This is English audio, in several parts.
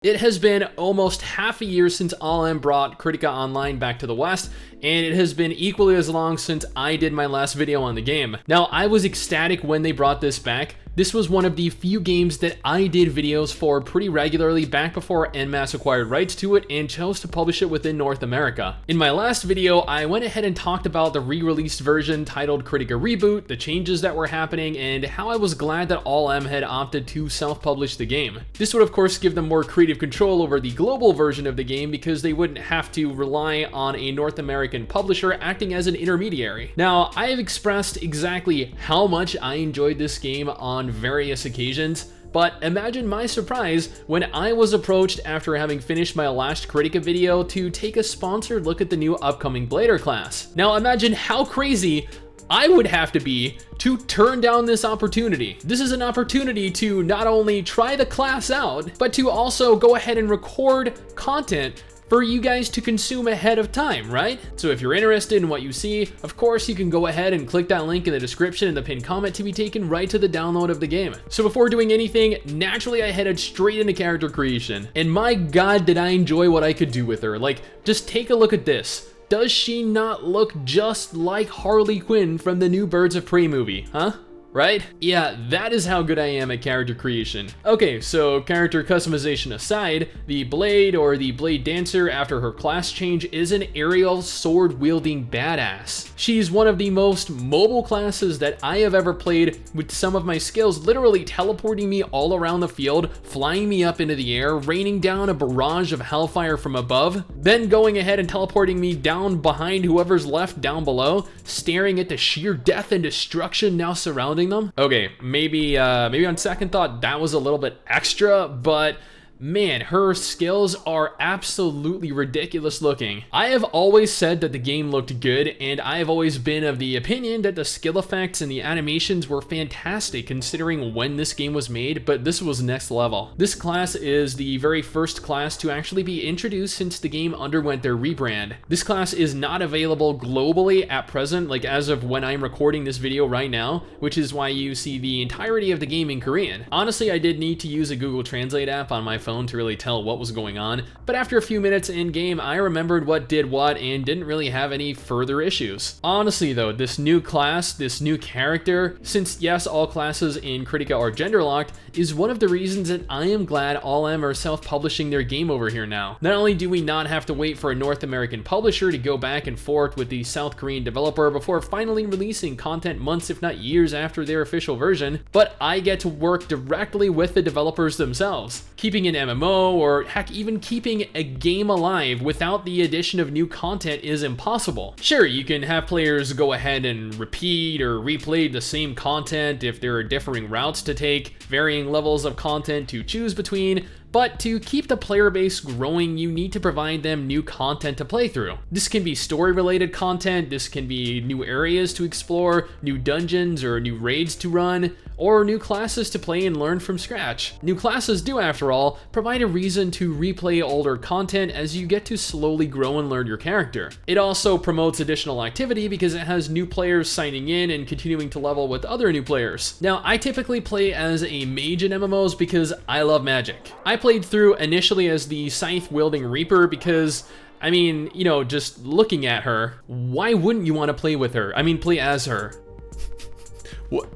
It has been almost half a year since ALLM brought Kritika Online back to the West, and it has been equally as long since I did my last video on the game. Now, I was ecstatic when they brought this back. This was one of the few games that I did videos for pretty regularly back before En Masse acquired rights to it and chose to publish it within North America. In my last video, I went ahead and talked about the re-released version titled Kritika Reboot, the changes that were happening, and how I was glad that ALLM had opted to self-publish the game. This would of course give them more creative control over the global version of the game because they wouldn't have to rely on a North American publisher acting as an intermediary. Now, I have expressed exactly how much I enjoyed this game on various occasions, but imagine my surprise when I was approached after having finished my last Kritika video to take a sponsored look at the new upcoming Blader class. Now imagine how crazy I would have to be to turn down this opportunity. This is an opportunity to not only try the class out, but to also go ahead and record content for you guys to consume ahead of time, right? So if you're interested in what you see, of course you can go ahead and click that link in the description in the pinned comment to be taken right to the download of the game. So before doing anything, naturally I headed straight into character creation. And my god, did I enjoy what I could do with her. Like, just take a look at this. Does she not look just like Harley Quinn from the new Birds of Prey movie, huh? Right? Yeah, that is how good I am at character creation. Okay, so character customization aside, the Blade or the Blade Dancer after her class change is an aerial sword-wielding badass. She's one of the most mobile classes that I have ever played, with some of my skills literally teleporting me all around the field, flying me up into the air, raining down a barrage of hellfire from above, then going ahead and teleporting me down behind whoever's left down below, staring at the sheer death and destruction now surrounding them. Okay, maybe on second thought that was a little bit extra, but man, her skills are absolutely ridiculous looking. I have always said that the game looked good, and I have always been of the opinion that the skill effects and the animations were fantastic considering when this game was made, but this was next level. This class is the very first class to actually be introduced since the game underwent their rebrand. This class is not available globally at present, like as of when I'm recording this video right now, which is why you see the entirety of the game in Korean. Honestly, I did need to use a Google Translate app on my phone to really tell what was going on, but after a few minutes in game, I remembered what did what and didn't really have any further issues. Honestly though, this new class, this new character, since yes, all classes in Kritika are gender locked, is one of the reasons that I am glad ALLM are self-publishing their game over here now. Not only do we not have to wait for a North American publisher to go back and forth with the South Korean developer before finally releasing content months if not years after their official version, but I get to work directly with the developers themselves. Keeping an MMO, or heck, even keeping a game alive without the addition of new content is impossible. Sure, you can have players go ahead and repeat or replay the same content if there are differing routes to take, varying levels of content to choose between, but to keep the player base growing, you need to provide them new content to play through. This can be story-related content, this can be new areas to explore, new dungeons or new raids to run, or new classes to play and learn from scratch. New classes do, after all, provide a reason to replay older content as you get to slowly grow and learn your character. It also promotes additional activity because it has new players signing in and continuing to level with other new players. Now, I typically play as a mage in MMOs because I love magic. I played through initially as the scythe-wielding Reaper because, I mean, you know, just looking at her, why wouldn't you want to play with her? I mean, play as her.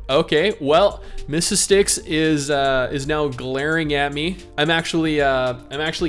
Okay, well, Mrs. Sticks is now glaring at me. I'm actually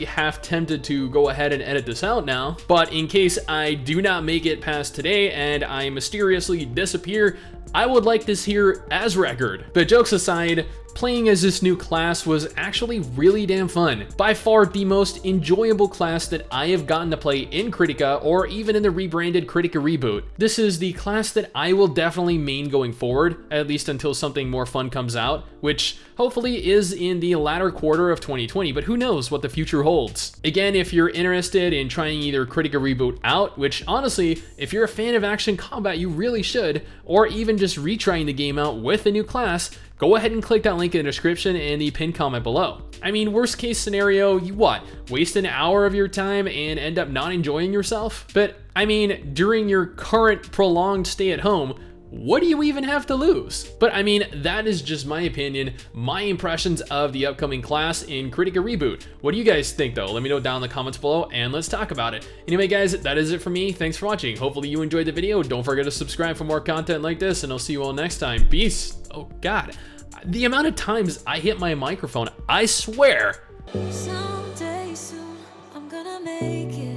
half tempted to go ahead and edit this out now, but in case I do not make it past today and I mysteriously disappear, I would like this here as record. But jokes aside, playing as this new class was actually really damn fun. By far the most enjoyable class that I have gotten to play in Kritika or even in the rebranded Kritika Reboot. This is the class that I will definitely main going forward, at least until something more fun comes out, which hopefully is in the latter quarter of 2020, but who knows what the future holds. Again, if you're interested in trying either Kritika Reboot out, which honestly, if you're a fan of action combat, you really should, or even just retrying the game out with a new class, go ahead and click that link in the description and the pinned comment below. I mean, worst case scenario, you what? Waste an hour of your time and end up not enjoying yourself? But I mean, during your current prolonged stay at home, what do you even have to lose? But I mean, that is just my opinion, my impressions of the upcoming class in Kritika Reboot. What do you guys think though? Let me know down in the comments below and let's talk about it. Anyway guys, that is it for me. Thanks for watching. Hopefully you enjoyed the video. Don't forget to subscribe for more content like this, and I'll see you all next time. Peace. Oh God, the amount of times I hit my microphone, I swear. Someday soon, I'm gonna make it.